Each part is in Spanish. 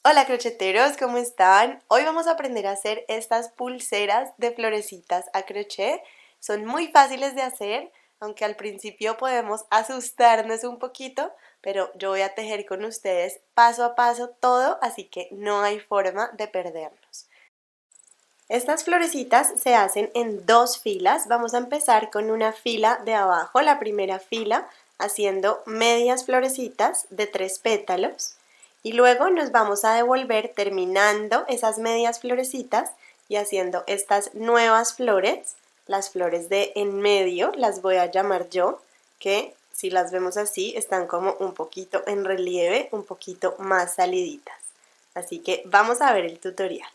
Hola crocheteros, ¿cómo están? Hoy vamos a aprender a hacer estas pulseras de florecitas a crochet. Son muy fáciles de hacer, aunque al principio podemos asustarnos un poquito, pero yo voy a tejer con ustedes paso a paso todo, así que no hay forma de perdernos. Estas florecitas se hacen en dos filas. Vamos a empezar con una fila de abajo, la primera fila, haciendo medias florecitas de 3 pétalos. Y luego nos vamos a devolver terminando esas medias florecitas y haciendo estas nuevas flores, las flores de en medio, las voy a llamar yo, que si las vemos así están como un poquito en relieve, un poquito más saliditas. Así que vamos a ver el tutorial.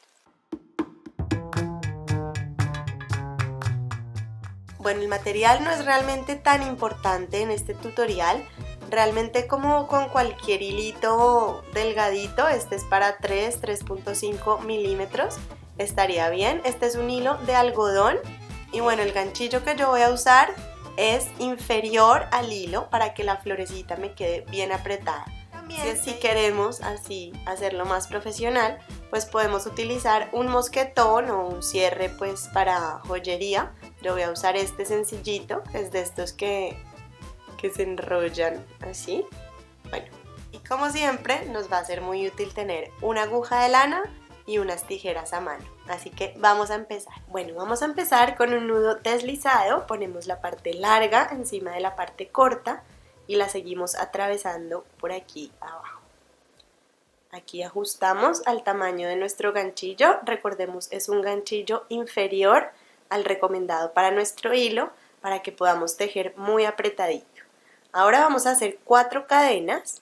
Bueno, el material no es realmente tan importante en este tutorial. Realmente como con cualquier hilito delgadito, este es para 3.5 milímetros, estaría bien. Este es un hilo de algodón y bueno, el ganchillo que yo voy a usar es inferior al hilo para que la florecita me quede bien apretada. También si queremos así hacerlo más profesional, pues podemos utilizar un mosquetón o un cierre pues para joyería. Yo voy a usar este sencillito, es de estos que se enrollan así. Bueno, y como siempre nos va a ser muy útil tener una aguja de lana y unas tijeras a mano. Así que vamos a empezar. Bueno, vamos a empezar con un nudo deslizado. Ponemos la parte larga encima de la parte corta y la seguimos atravesando por aquí abajo. Aquí ajustamos al tamaño de nuestro ganchillo. Recordemos, es un ganchillo inferior al recomendado para nuestro hilo para que podamos tejer muy apretadito. Ahora vamos a hacer 4 cadenas,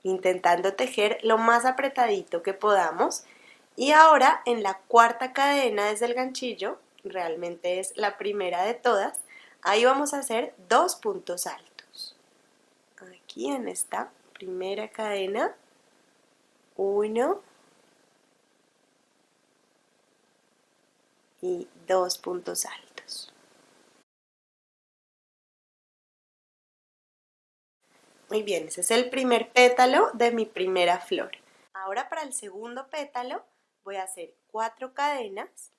intentando tejer lo más apretadito que podamos. Y ahora en la cuarta cadena desde el ganchillo, realmente es la primera de todas, ahí vamos a hacer 2 puntos altos. Aquí en esta primera cadena, 1 y 2 puntos altos. Muy bien, ese es el primer pétalo de mi primera flor. Ahora para el segundo pétalo voy a hacer 4 cadenas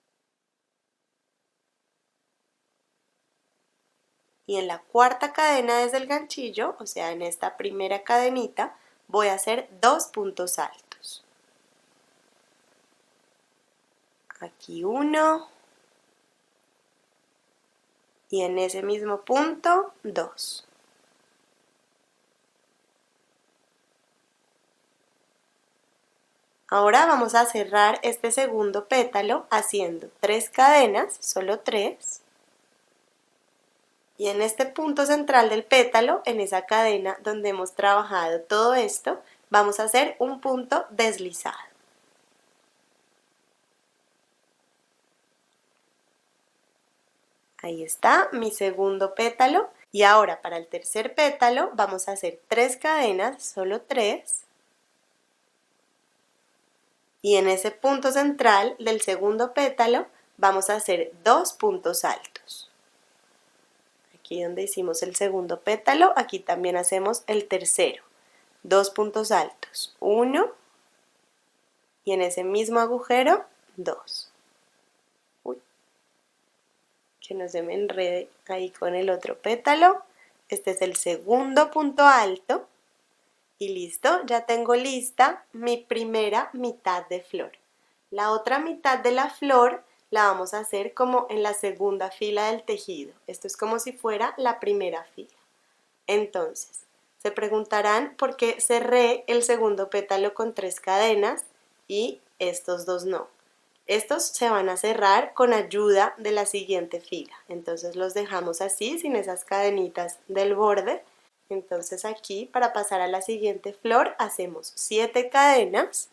y en la cuarta cadena desde el ganchillo, o sea en esta primera cadenita, voy a hacer 2 puntos altos. Aquí 1 y en ese mismo punto 2. Ahora vamos a cerrar este segundo pétalo haciendo 3 cadenas, solo 3. Y en este punto central del pétalo, en esa cadena donde hemos trabajado todo esto, vamos a hacer un punto deslizado. Ahí está mi segundo pétalo. Y ahora para el tercer pétalo vamos a hacer 3 cadenas, solo 3. Y en ese punto central del segundo pétalo vamos a hacer 2 puntos altos. Aquí donde hicimos el segundo pétalo, aquí también hacemos el tercero. 2 puntos altos, 1 y en ese mismo agujero 2. Uy, que no se me enrede ahí con el otro pétalo. Este es el segundo punto alto. Y listo, ya tengo lista mi primera mitad de flor. La otra mitad de la flor la vamos a hacer como en la segunda fila del tejido. Esto es como si fuera la primera fila. Entonces, se preguntarán por qué cerré el segundo pétalo con 3 cadenas y estos dos no. Estos se van a cerrar con ayuda de la siguiente fila. Entonces los dejamos así, sin esas cadenitas del borde. Entonces aquí, para pasar a la siguiente flor, hacemos 7 cadenas.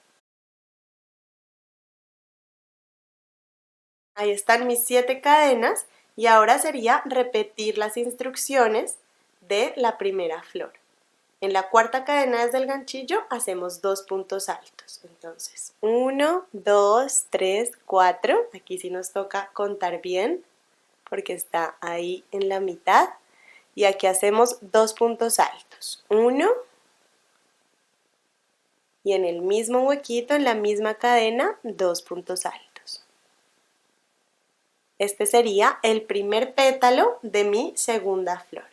Ahí están mis 7 cadenas y ahora sería repetir las instrucciones de la primera flor. En la cuarta cadena desde el ganchillo hacemos 2 puntos altos. Entonces, 1, 2, 3, 4. Aquí sí nos toca contar bien porque está ahí en la mitad. Y aquí hacemos 2 puntos altos. 1 y en el mismo huequito, en la misma cadena, 2 puntos altos. Este sería el primer pétalo de mi segunda flor.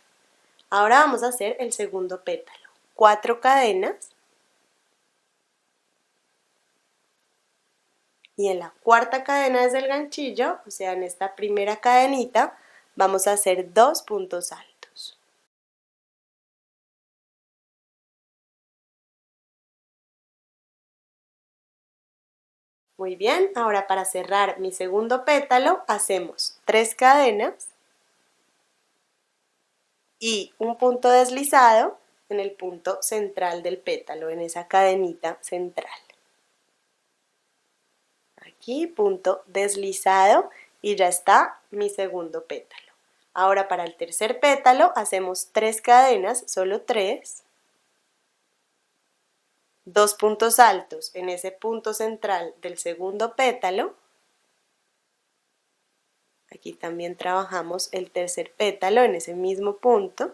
Ahora vamos a hacer el segundo pétalo. 4 cadenas. Y en la cuarta cadena desde el ganchillo, o sea, en esta primera cadenita, vamos a hacer 2 puntos altos. Muy bien, ahora para cerrar mi segundo pétalo, hacemos 3 cadenas y un punto deslizado en el punto central del pétalo, en esa cadenita central. Aquí, punto deslizado y ya está mi segundo pétalo. Ahora para el tercer pétalo hacemos 3 cadenas, solo 3. 2 puntos altos en ese punto central del segundo pétalo. Aquí también trabajamos el tercer pétalo en ese mismo punto.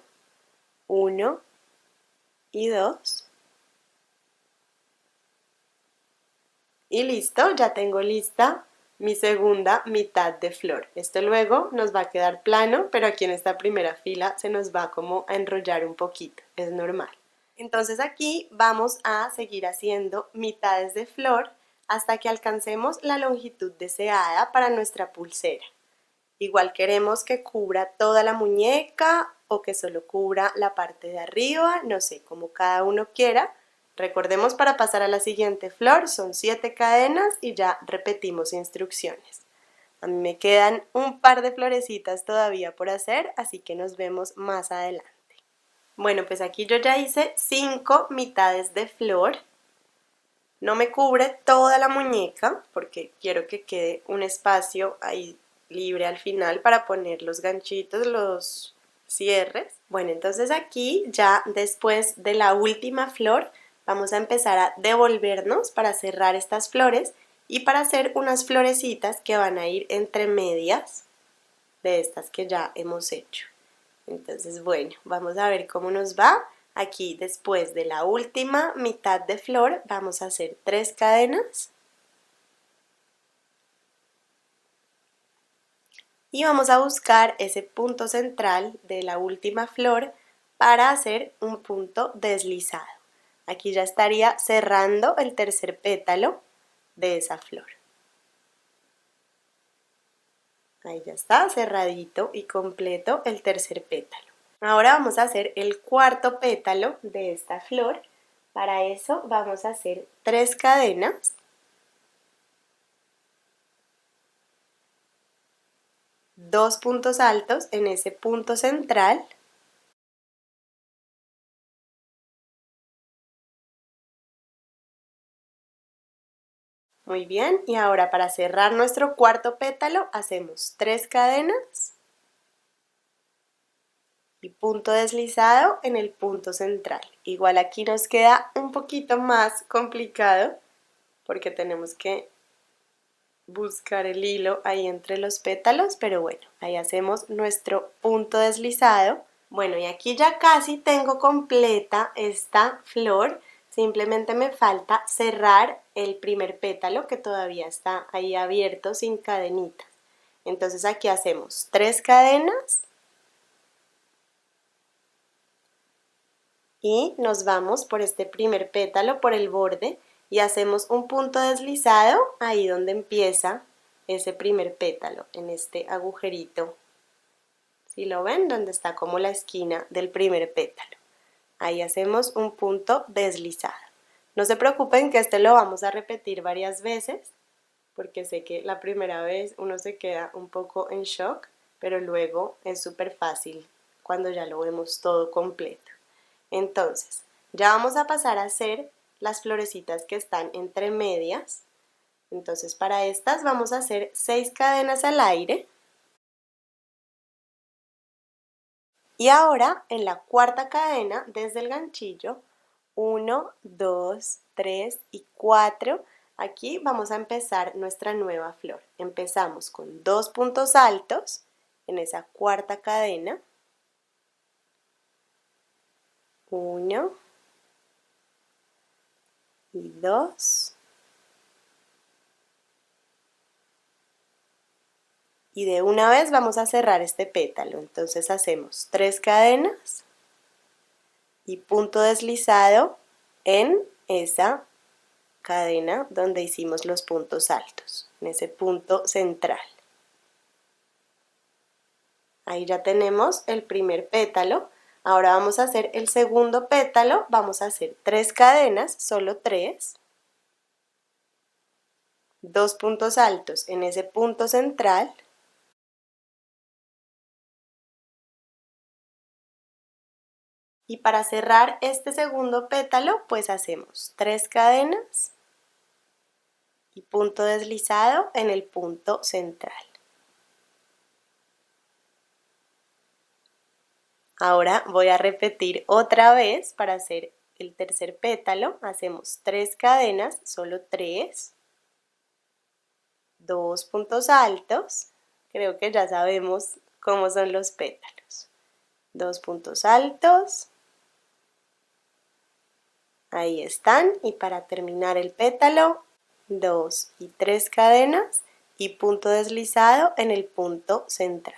1 y 2. Y listo, ya tengo lista mi segunda mitad de flor. Esto luego nos va a quedar plano, pero aquí en esta primera fila se nos va como a enrollar un poquito, es normal. Entonces aquí vamos a seguir haciendo mitades de flor hasta que alcancemos la longitud deseada para nuestra pulsera. Igual queremos que cubra toda la muñeca o que solo cubra la parte de arriba, no sé, como cada uno quiera. Recordemos, para pasar a la siguiente flor son 7 cadenas y ya repetimos instrucciones. A mí me quedan un par de florecitas todavía por hacer, así que nos vemos más adelante. Bueno, pues aquí yo ya hice 5 mitades de flor. No me cubre toda la muñeca porque quiero que quede un espacio ahí libre al final para poner los ganchitos, los cierres. Bueno, entonces aquí ya después de la última flor vamos a empezar a devolvernos para cerrar estas flores y para hacer unas florecitas que van a ir entre medias de estas que ya hemos hecho. Entonces, bueno, vamos a ver cómo nos va. Aquí, después de la última mitad de flor, vamos a hacer 3 cadenas. Y vamos a buscar ese punto central de la última flor para hacer un punto deslizado. Aquí ya estaría cerrando el tercer pétalo de esa flor. Ahí ya está, cerradito y completo el tercer pétalo. Ahora vamos a hacer el cuarto pétalo de esta flor. Para eso vamos a hacer 3 cadenas. 2 puntos altos en ese punto central. Muy bien, y ahora para cerrar nuestro cuarto pétalo hacemos 3 cadenas y punto deslizado en el punto central. Igual aquí nos queda un poquito más complicado porque tenemos que buscar el hilo ahí entre los pétalos, pero bueno, ahí hacemos nuestro punto deslizado. Bueno, y aquí ya casi tengo completa esta flor. Simplemente me falta cerrar el primer pétalo que todavía está ahí abierto sin cadenitas. Entonces aquí hacemos 3 cadenas y nos vamos por este primer pétalo, por el borde, y hacemos un punto deslizado ahí donde empieza ese primer pétalo, en este agujerito. ¿Sí lo ven? Donde está como la esquina del primer pétalo. Ahí hacemos un punto deslizado. No se preocupen que este lo vamos a repetir varias veces, porque sé que la primera vez uno se queda un poco en shock, pero luego es súper fácil cuando ya lo vemos todo completo. Entonces, ya vamos a pasar a hacer las florecitas que están entre medias. Entonces, para estas vamos a hacer 6 cadenas al aire. Y ahora, en la cuarta cadena, desde el ganchillo, 1, 2, 3 y 4, aquí vamos a empezar nuestra nueva flor. Empezamos con 2 puntos altos en esa cuarta cadena. 1, y 2. Y de una vez vamos a cerrar este pétalo. Entonces hacemos 3 cadenas y punto deslizado en esa cadena donde hicimos los puntos altos, en ese punto central. Ahí ya tenemos el primer pétalo. Ahora vamos a hacer el segundo pétalo. Vamos a hacer 3 cadenas, solo 3. 2 puntos altos en ese punto central. Y para cerrar este segundo pétalo, pues hacemos 3 cadenas y punto deslizado en el punto central. Ahora voy a repetir otra vez para hacer el tercer pétalo. Hacemos 3 cadenas, solo 3. 2 puntos altos. Creo que ya sabemos cómo son los pétalos. 2 puntos altos. Ahí están. Y para terminar el pétalo, 2 y 3 cadenas y punto deslizado en el punto central.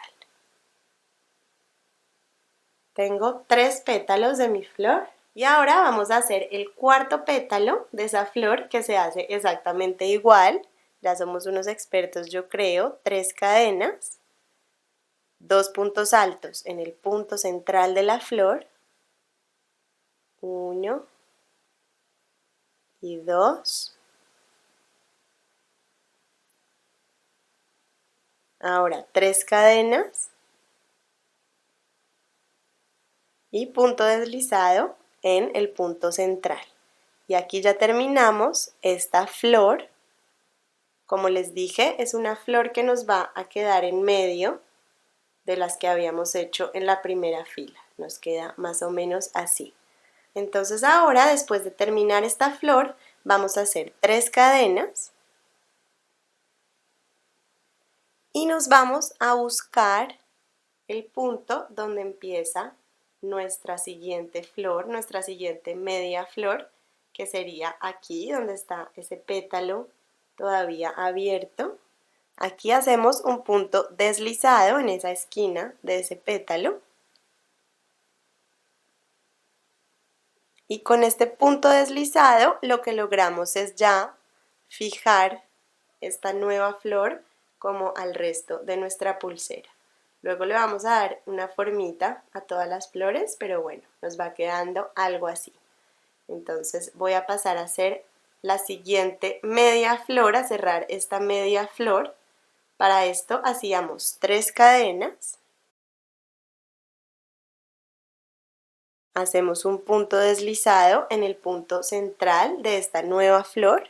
Tengo 3 pétalos de mi flor y ahora vamos a hacer el cuarto pétalo de esa flor que se hace exactamente igual. Ya somos unos expertos, yo creo. 3 cadenas, 2 puntos altos en el punto central de la flor, 1 y 2. Ahora 3 cadenas y punto deslizado en el punto central. Y aquí ya terminamos esta flor. Como les dije, es una flor que nos va a quedar en medio de las que habíamos hecho en la primera fila. Nos queda más o menos así. Entonces ahora, después de terminar esta flor, vamos a hacer 3 cadenas y nos vamos a buscar el punto donde empieza nuestra siguiente flor, nuestra siguiente media flor, que sería aquí donde está ese pétalo todavía abierto. Aquí hacemos un punto deslizado en esa esquina de ese pétalo. Y con este punto deslizado lo que logramos es ya fijar esta nueva flor como al resto de nuestra pulsera. Luego le vamos a dar una formita a todas las flores, pero bueno, nos va quedando algo así. Entonces voy a pasar a hacer la siguiente media flor, a cerrar esta media flor. Para esto hacíamos 3 cadenas. Hacemos un punto deslizado en el punto central de esta nueva flor.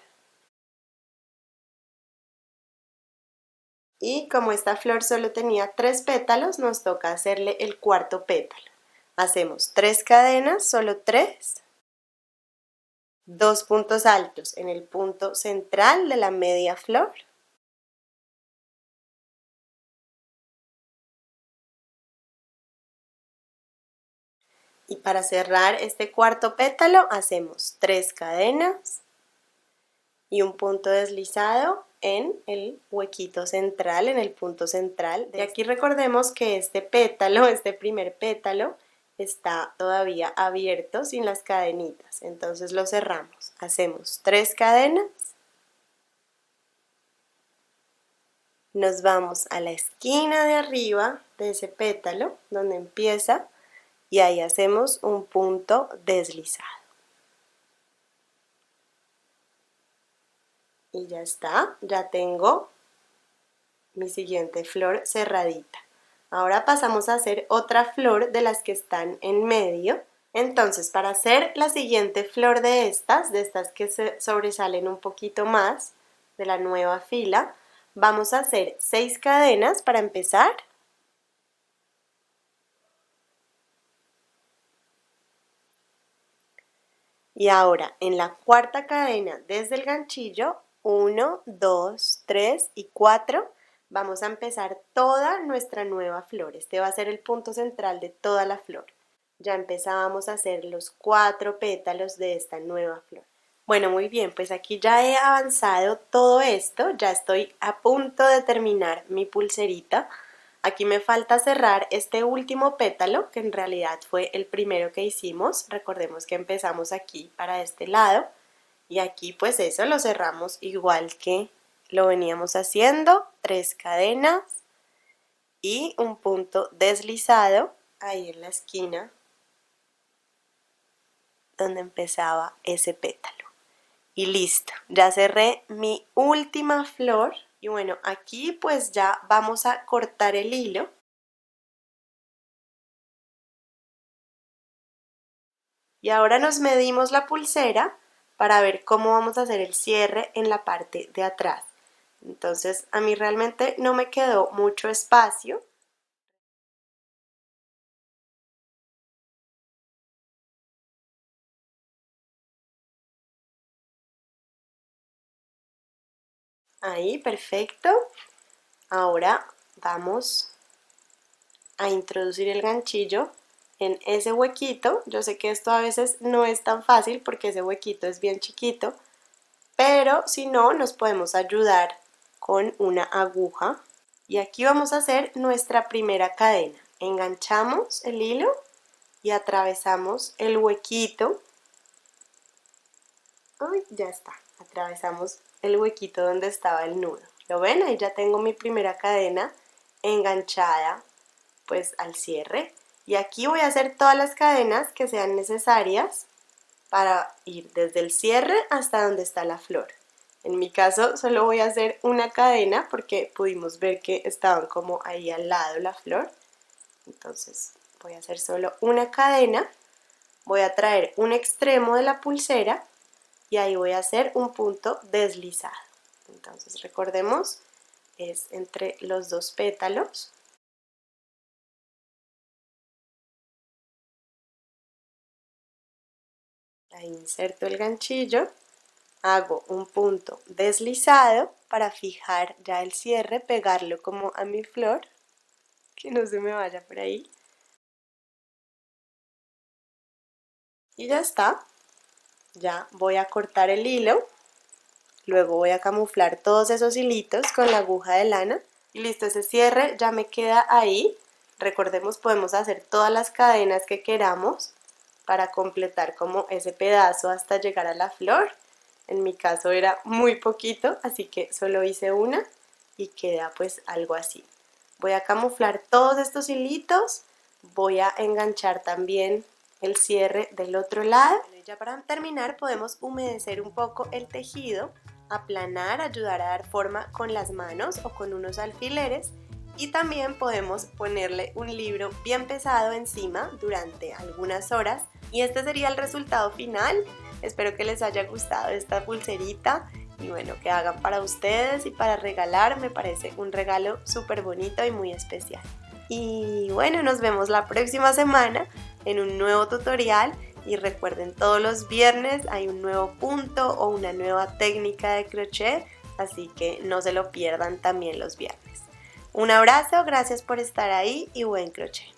Y como esta flor solo tenía 3 pétalos, nos toca hacerle el cuarto pétalo. Hacemos 3 cadenas, solo 3. 2 puntos altos en el punto central de la media flor. Y para cerrar este cuarto pétalo hacemos 3 cadenas y un punto deslizado en el huequito central, en el punto central. Y aquí recordemos que este pétalo, este primer pétalo, está todavía abierto sin las cadenitas. Entonces lo cerramos. Hacemos 3 cadenas. Nos vamos a la esquina de arriba de ese pétalo, donde empieza, y ahí hacemos un punto deslizado. Y ya está, ya tengo mi siguiente flor cerradita. Ahora pasamos a hacer otra flor de las que están en medio. Entonces, para hacer la siguiente flor de estas que se sobresalen un poquito más de la nueva fila, vamos a hacer 6 cadenas para empezar. Y ahora en la cuarta cadena desde el ganchillo, 1, 2, 3 y 4, vamos a empezar toda nuestra nueva flor. Este va a ser el punto central de toda la flor. Ya empezábamos a hacer los 4 pétalos de esta nueva flor. Bueno, muy bien, pues aquí ya he avanzado todo esto, ya estoy a punto de terminar mi pulserita. Aquí me falta cerrar este último pétalo, que en realidad fue el primero que hicimos. Recordemos que empezamos aquí para este lado y aquí pues eso lo cerramos igual que lo veníamos haciendo, 3 cadenas y un punto deslizado ahí en la esquina donde empezaba ese pétalo. Y listo, ya cerré mi última flor y bueno, aquí pues ya vamos a cortar el hilo. Y ahora nos medimos la pulsera para ver cómo vamos a hacer el cierre en la parte de atrás. Entonces a mí realmente no me quedó mucho espacio. Ahí, perfecto. Ahora vamos a introducir el ganchillo en ese huequito. Yo sé que esto a veces no es tan fácil porque ese huequito es bien chiquito, pero si no, nos podemos ayudar con una aguja. Y aquí vamos a hacer nuestra primera cadena. Enganchamos el hilo y atravesamos el huequito. Ay, ya está. Atravesamos el huequito donde estaba el nudo. ¿Lo ven? Ahí ya tengo mi primera cadena enganchada pues al cierre. Y aquí voy a hacer todas las cadenas que sean necesarias para ir desde el cierre hasta donde está la flor. En mi caso solo voy a hacer una cadena porque pudimos ver que estaban como ahí al lado la flor. Entonces voy a hacer solo una cadena, voy a traer un extremo de la pulsera y ahí voy a hacer un punto deslizado. Entonces recordemos, es entre los dos pétalos. Ahí inserto el ganchillo, hago un punto deslizado para fijar ya el cierre, pegarlo como a mi flor, que no se me vaya por ahí. Y ya está. Ya voy a cortar el hilo, luego voy a camuflar todos esos hilitos con la aguja de lana. Y listo, ese cierre ya me queda ahí. Recordemos, podemos hacer todas las cadenas que queramos para completar como ese pedazo hasta llegar a la flor. En mi caso era muy poquito, así que solo hice una y queda pues algo así. Voy a camuflar todos estos hilitos, voy a enganchar también el cierre del otro lado. Y ya para terminar podemos humedecer un poco el tejido, aplanar, ayudar a dar forma con las manos o con unos alfileres. Y también podemos ponerle un libro bien pesado encima durante algunas horas. Y este sería el resultado final. Espero que les haya gustado esta pulserita y bueno, que hagan para ustedes y para regalar. Me parece un regalo súper bonito y muy especial. Y bueno, nos vemos la próxima semana en un nuevo tutorial. Y recuerden, todos los viernes hay un nuevo punto o una nueva técnica de crochet, así que no se lo pierdan también los viernes. Un abrazo, gracias por estar ahí y buen crochet.